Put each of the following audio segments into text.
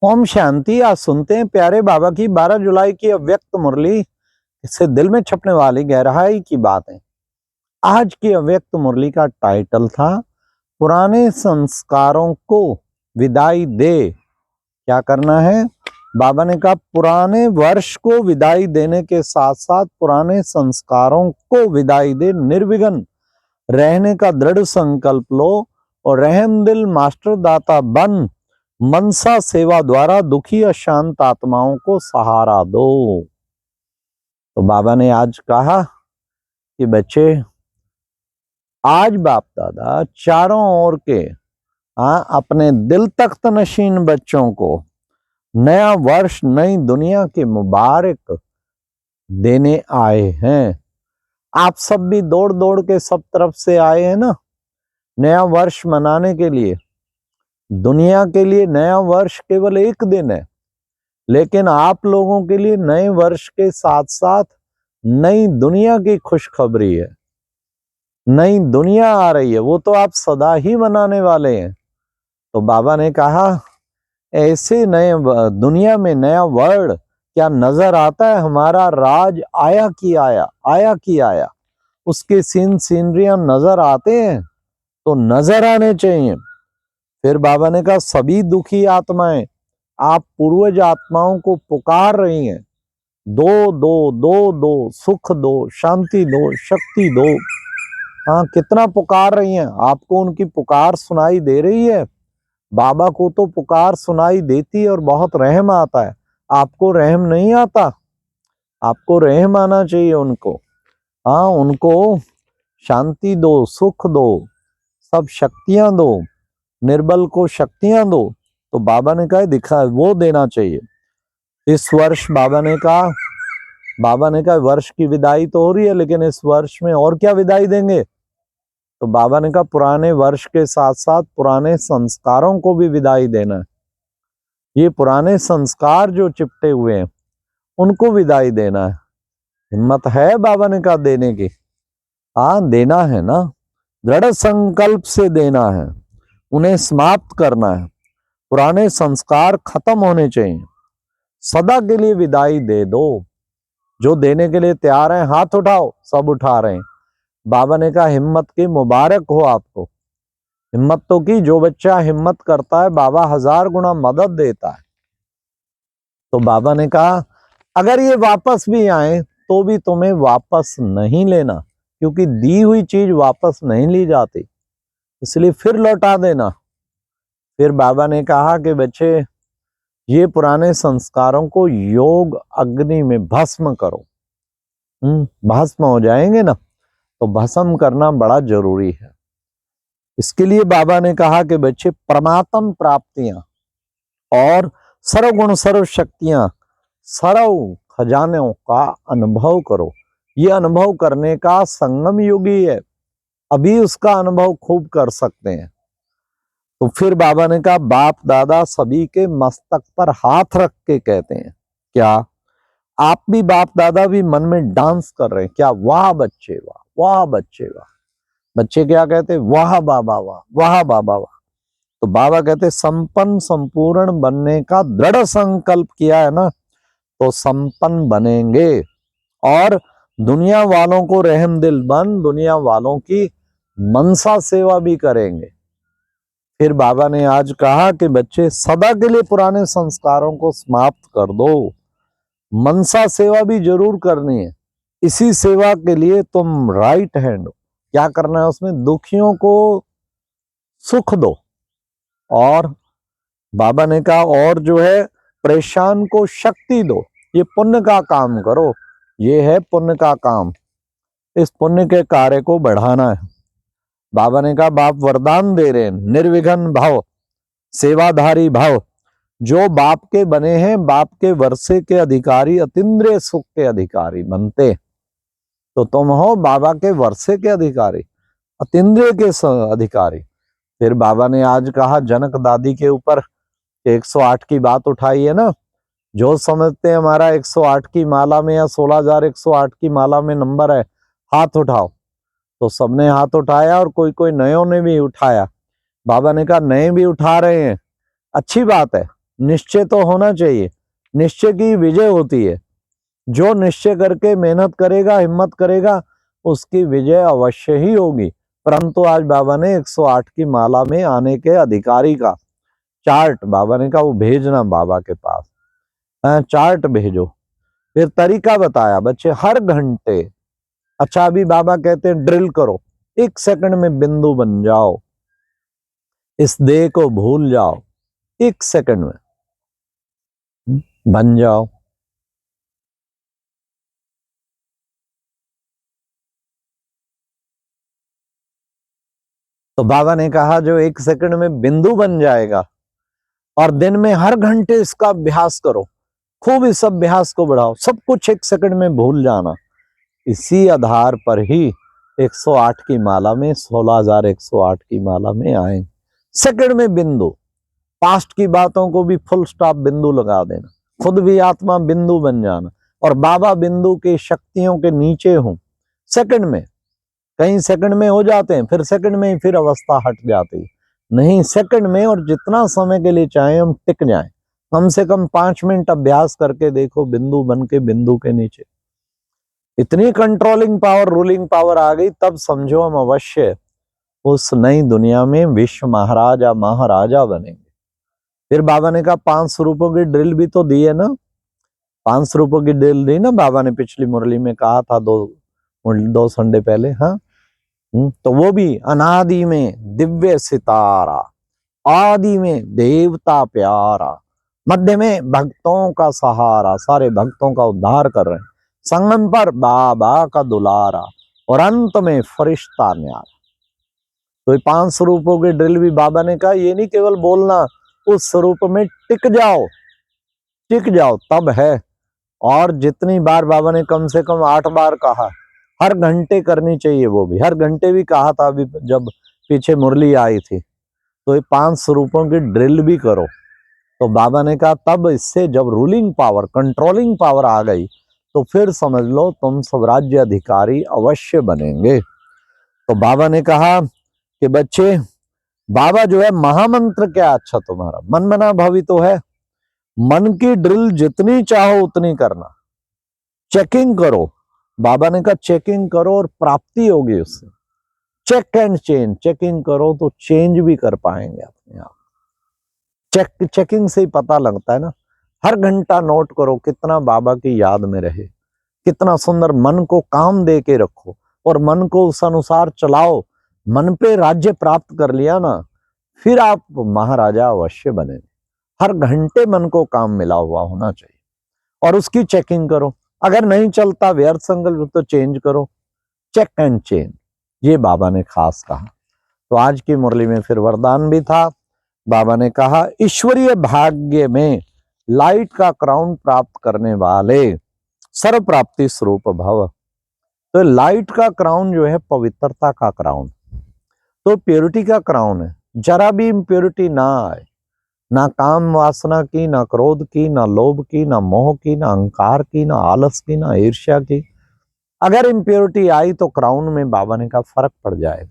ओम शांति। आज सुनते हैं प्यारे बाबा की 12 जुलाई की अव्यक्त मुरली। इससे दिल में छपने वाली गहराई की बातें। आज की अव्यक्त मुरली का टाइटल था पुराने संस्कारों को विदाई दे। क्या करना है? बाबा ने कहा पुराने वर्ष को विदाई देने के साथ साथ पुराने संस्कारों को विदाई दे। निर्विघ्न रहने का दृढ़ संकल्प लो और रहम दिल मास्टर दाता बन मनसा सेवा द्वारा दुखी अशांत आत्माओं को सहारा दो। तो बाबा ने आज कहा कि बच्चे, आज बाप दादा चारों ओर के अपने दिल तख्त नशीन बच्चों को नया वर्ष नई दुनिया के मुबारक देने आए हैं। आप सब भी दौड़ दौड़ के सब तरफ से आए हैं ना, नया वर्ष मनाने के लिए। दुनिया के लिए नया वर्ष केवल एक दिन है, लेकिन आप लोगों के लिए नए वर्ष के साथ साथ नई दुनिया की खुशखबरी है। नई दुनिया आ रही है, वो तो आप सदा ही मनाने वाले हैं। तो बाबा ने कहा ऐसे नए दुनिया में नया वर्ल्ड क्या नजर आता है? हमारा राज आया कि आया, आया कि आया। उसके सीनरियां नजर आते हैं तो नजर आने चाहिए। फिर बाबा ने कहा सभी दुखी आत्माएं आप पूर्वज आत्माओं को पुकार रही हैं, दो दो दो दो, सुख दो, शांति दो, शक्ति दो। हाँ, कितना पुकार रही हैं। आपको उनकी पुकार सुनाई दे रही है? बाबा को तो पुकार सुनाई देती है और बहुत रहम आता है। आपको रहम नहीं आता? आपको रहम आना चाहिए उनको। हाँ, उनको शांति दो, सुख दो, सब शक्तियां दो, निर्बल को शक्तियां दो। तो बाबा ने कहा दिखा वो देना चाहिए। इस वर्ष बाबा ने कहा वर्ष की विदाई तो हो रही है, लेकिन इस वर्ष में और क्या विदाई देंगे? तो बाबा ने कहा पुराने वर्ष के साथ साथ पुराने संस्कारों को भी विदाई देना है। ये पुराने संस्कार जो चिपटे हुए हैं उनको विदाई देना है। हिम्मत है बाबा ने कहा देने की? हाँ, देना है ना, दृढ़ संकल्प से देना है, उन्हें समाप्त करना है। पुराने संस्कार खत्म होने चाहिए। सदा के लिए विदाई दे दो। जो देने के लिए तैयार हैं हाथ उठाओ। सब उठा रहे हैं। बाबा ने कहा हिम्मत की मुबारक हो आपको। हिम्मत तो की। जो बच्चा हिम्मत करता है बाबा 1000 गुना मदद देता है। तो बाबा ने कहा अगर ये वापस भी आए तो भी तुम्हें वापस नहीं लेना, क्योंकि दी हुई चीज वापस नहीं ली जाती, इसलिए फिर लौटा देना। फिर बाबा ने कहा कि बच्चे, ये पुराने संस्कारों को योग अग्नि में भस्म करो। भस्म हो जाएंगे ना, तो भस्म करना बड़ा जरूरी है। इसके लिए बाबा ने कहा कि बच्चे परमात्म प्राप्तियां और सर्वगुण सर्व शक्तियां, सर्व खजानों का अनुभव करो। ये अनुभव करने का संगम युग ही है, अभी उसका अनुभव खूब कर सकते हैं। तो फिर बाबा ने कहा बाप दादा सभी के मस्तक पर हाथ रख के कहते हैं, क्या आप भी बाप दादा भी मन में डांस कर रहे हैं क्या? वाह बच्चे वाह, वाह बच्चे वाह। बच्चे क्या कहते? वाह बाबा वाह, वाह बाबा वाह। तो बाबा कहते संपन्न संपूर्ण बनने का दृढ़ संकल्प किया है ना, तो संपन्न बनेंगे और दुनिया वालों को रहम दिल बन दुनिया वालों की मनसा सेवा भी करेंगे। फिर बाबा ने आज कहा कि बच्चे सदा के लिए पुराने संस्कारों को समाप्त कर दो। मनसा सेवा भी जरूर करनी है। इसी सेवा के लिए तुम राइट हैंड हो। क्या करना है उसमें? दुखियों को सुख दो। और बाबा ने कहा और जो है परेशान को शक्ति दो। ये पुण्य का काम करो। ये है पुण्य का काम। इस पुण्य के कार्य को बढ़ाना है। बाबा ने कहा बाप वरदान दे रहे हैं, निर्विघ्न भाव, सेवाधारी भाव। जो बाप के बने हैं, बाप के वर्षे के अधिकारी, अतीन्द्रिय सुख के अधिकारी बनते, तो तुम हो बाबा के वर्षे के अधिकारी, अतीन्द्रिय के अधिकारी। फिर बाबा ने आज कहा जनक दादी के ऊपर 108 की बात उठाई है ना। जो समझते हैं हमारा 108 की माला में या 16108 की माला में नंबर है, हाथ उठाओ। तो सबने हाथ उठाया और कोई कोई नयों ने भी उठाया। बाबा ने कहा नए भी उठा रहे हैं, अच्छी बात है, निश्चय तो होना चाहिए, निश्चय की विजय होती है। जो निश्चय करके मेहनत करेगा, हिम्मत करेगा, उसकी विजय अवश्य ही होगी। परंतु आज बाबा ने 108 की माला में आने के अधिकारी का चार्ट बाबा ने कहा वो भेजना बाबा के पास, चार्ट भेजो। फिर तरीका बताया बच्चे हर घंटे। अच्छा अभी बाबा कहते हैं ड्रिल करो, 1 सेकंड में बिंदु बन जाओ, इस देह को भूल जाओ, 1 सेकंड में बन जाओ। तो बाबा ने कहा जो 1 सेकंड में बिंदु बन जाएगा, और दिन में हर घंटे इसका अभ्यास करो, खूब इस अभ्यास को बढ़ाओ, सब कुछ 1 सेकंड में भूल जाना। इसी आधार पर ही 108 की माला में 16,108 की माला में आए। सेकंड में बिंदु, पास्ट की बातों को भी फुल स्टॉप बिंदु लगा देना, खुद भी आत्मा बिंदु बन जाना, और बाबा बिंदु की शक्तियों के नीचे हूं। सेकंड में, कहीं सेकंड में हो जाते हैं, फिर सेकंड में ही फिर अवस्था हट जाती है। नहीं, सेकंड में, और जितना समय के लिए चाहे हम टिक जाएं, कम से कम 5 मिनट अभ्यास करके देखो, बिंदु बन के बिंदु के नीचे। इतनी कंट्रोलिंग पावर, रूलिंग पावर आ गई, तब समझो हम अवश्य उस नई दुनिया में विश्व महाराजा महाराजा बनेंगे। फिर बाबा ने कहा 500 रुपयों की ड्रिल भी तो दी है ना, 500 रुपयों की ड्रिल दी ना बाबा ने, पिछली मुरली में कहा था, दो संडे पहले। हाँ, तो वो भी अनादि में दिव्य सितारा, आदि में देवता प्यारा, मध्य में भक्तों का सहारा, सारे भक्तों का उद्धार कर रहे हैं, संगम पर बाबा का दुलारा, और अंत में फरिश्ता न्यारा। तो 500 रुपयों की ड्रिल भी बाबा ने कहा ये नहीं केवल बोलना, उस स्वरूप में टिक जाओ, टिक जाओ तब है। और जितनी बार बाबा ने कम से कम 8 बार कहा, हर घंटे करनी चाहिए, वो भी हर घंटे भी कहा था। अभी जब पीछे मुरली आई थी तो ये 500 रुपयों की ड्रिल भी करो। तो बाबा ने कहा तब इससे जब रूलिंग पावर, कंट्रोलिंग पावर आ गई, तो फिर समझ लो तुम स्वराज्य अधिकारी अवश्य बनेंगे। तो बाबा ने कहा कि बच्चे, बाबा जो है महामंत्र क्या अच्छा तुम्हारा, मन मना भवी तो है, मन की ड्रिल जितनी चाहो उतनी करना, चेकिंग करो। बाबा ने कहा चेकिंग करो और प्राप्ति होगी उससे। चेक एंड चेंज, चेकिंग करो तो चेंज भी कर पाएंगे अपने आप। चेकिंग से ही पता लगता है ना। हर घंटा नोट करो कितना बाबा की याद में रहे, कितना सुंदर मन को काम दे के रखो, और मन को उस अनुसार चलाओ। मन पे राज्य प्राप्त कर लिया ना, फिर आप महाराजा अवश्य बनेंगे। हर घंटे मन को काम मिला हुआ होना चाहिए, और उसकी चेकिंग करो। अगर नहीं चलता व्यर्थ संकल्प तो चेंज करो, चेक एंड चेंज, ये बाबा ने खास कहा। तो आज की मुरली में फिर वरदान भी था। बाबा ने कहा ईश्वरीय भाग्य में लाइट का क्राउन प्राप्त करने वाले सर्व प्राप्ति स्वरूप भव। तो लाइट का क्राउन जो है पवित्रता का क्राउन, तो प्योरिटी का क्राउन है। जरा भी इम्प्योरिटी ना आए, ना काम वासना की, ना क्रोध की, ना लोभ की, ना मोह की, ना अहंकार की, ना आलस की, ना ईर्ष्या की। अगर इम्प्योरिटी आई तो क्राउन में बाबा ने कहा फर्क पड़ जाएगा।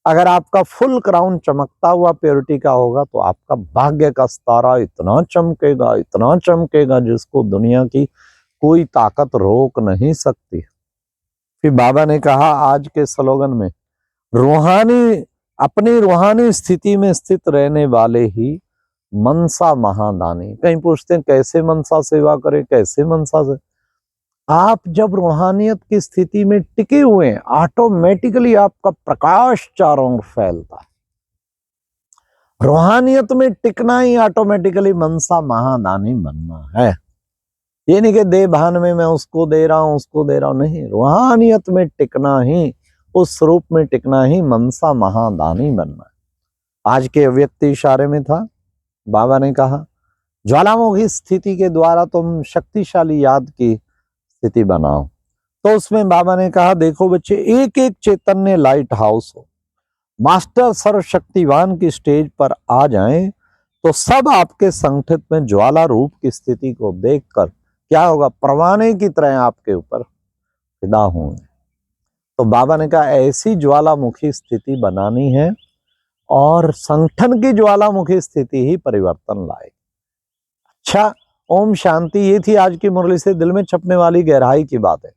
अगर आपका फुल क्राउन चमकता हुआ प्योरिटी का होगा तो आपका भाग्य का सितारा इतना चमकेगा, इतना चमकेगा, जिसको दुनिया की कोई ताकत रोक नहीं सकती। फिर बाबा ने कहा आज के स्लोगन में, रूहानी, अपनी रूहानी स्थिति में स्थित रहने वाले ही मनसा महादानी। कहीं पूछते हैं कैसे मनसा सेवा करे, कैसे मनसा से। आप जब रूहानियत की स्थिति में टिके हुए हैं, ऑटोमेटिकली आपका प्रकाश चारों ओर फैलता है। रूहानियत में टिकना ही ऑटोमेटिकली मनसा महादानी बनना है। ये नहीं कि देह भान में मैं उसको दे रहा हूं, उसको दे रहा हूं, नहीं, रूहानियत में टिकना ही, उस रूप में टिकना ही मनसा महादानी बनना है। आज के व्यक्ति इशारे में था, बाबा ने कहा ज्वालामुखी स्थिति के द्वारा तुम शक्तिशाली याद की स्थिति बनाओ। तो उसमें बाबा ने कहा देखो बच्चे, एक एक चैतन्य लाइट हाउस हो, मास्टर सर्वशक्तिवान की स्टेज पर आ जाएं, तो सब आपके संगठित में ज्वाला रूप की स्थिति को देखकर क्या होगा, परवाने की तरह आपके ऊपर फिदा होंगे। तो बाबा ने कहा ऐसी ज्वालामुखी स्थिति बनानी है, और संगठन की ज्वालामुखी स्थिति ही परिवर्तन लाए। अच्छा, ओम शांति। ये थी आज की मुरली से दिल में छपने वाली गहराई की बातें।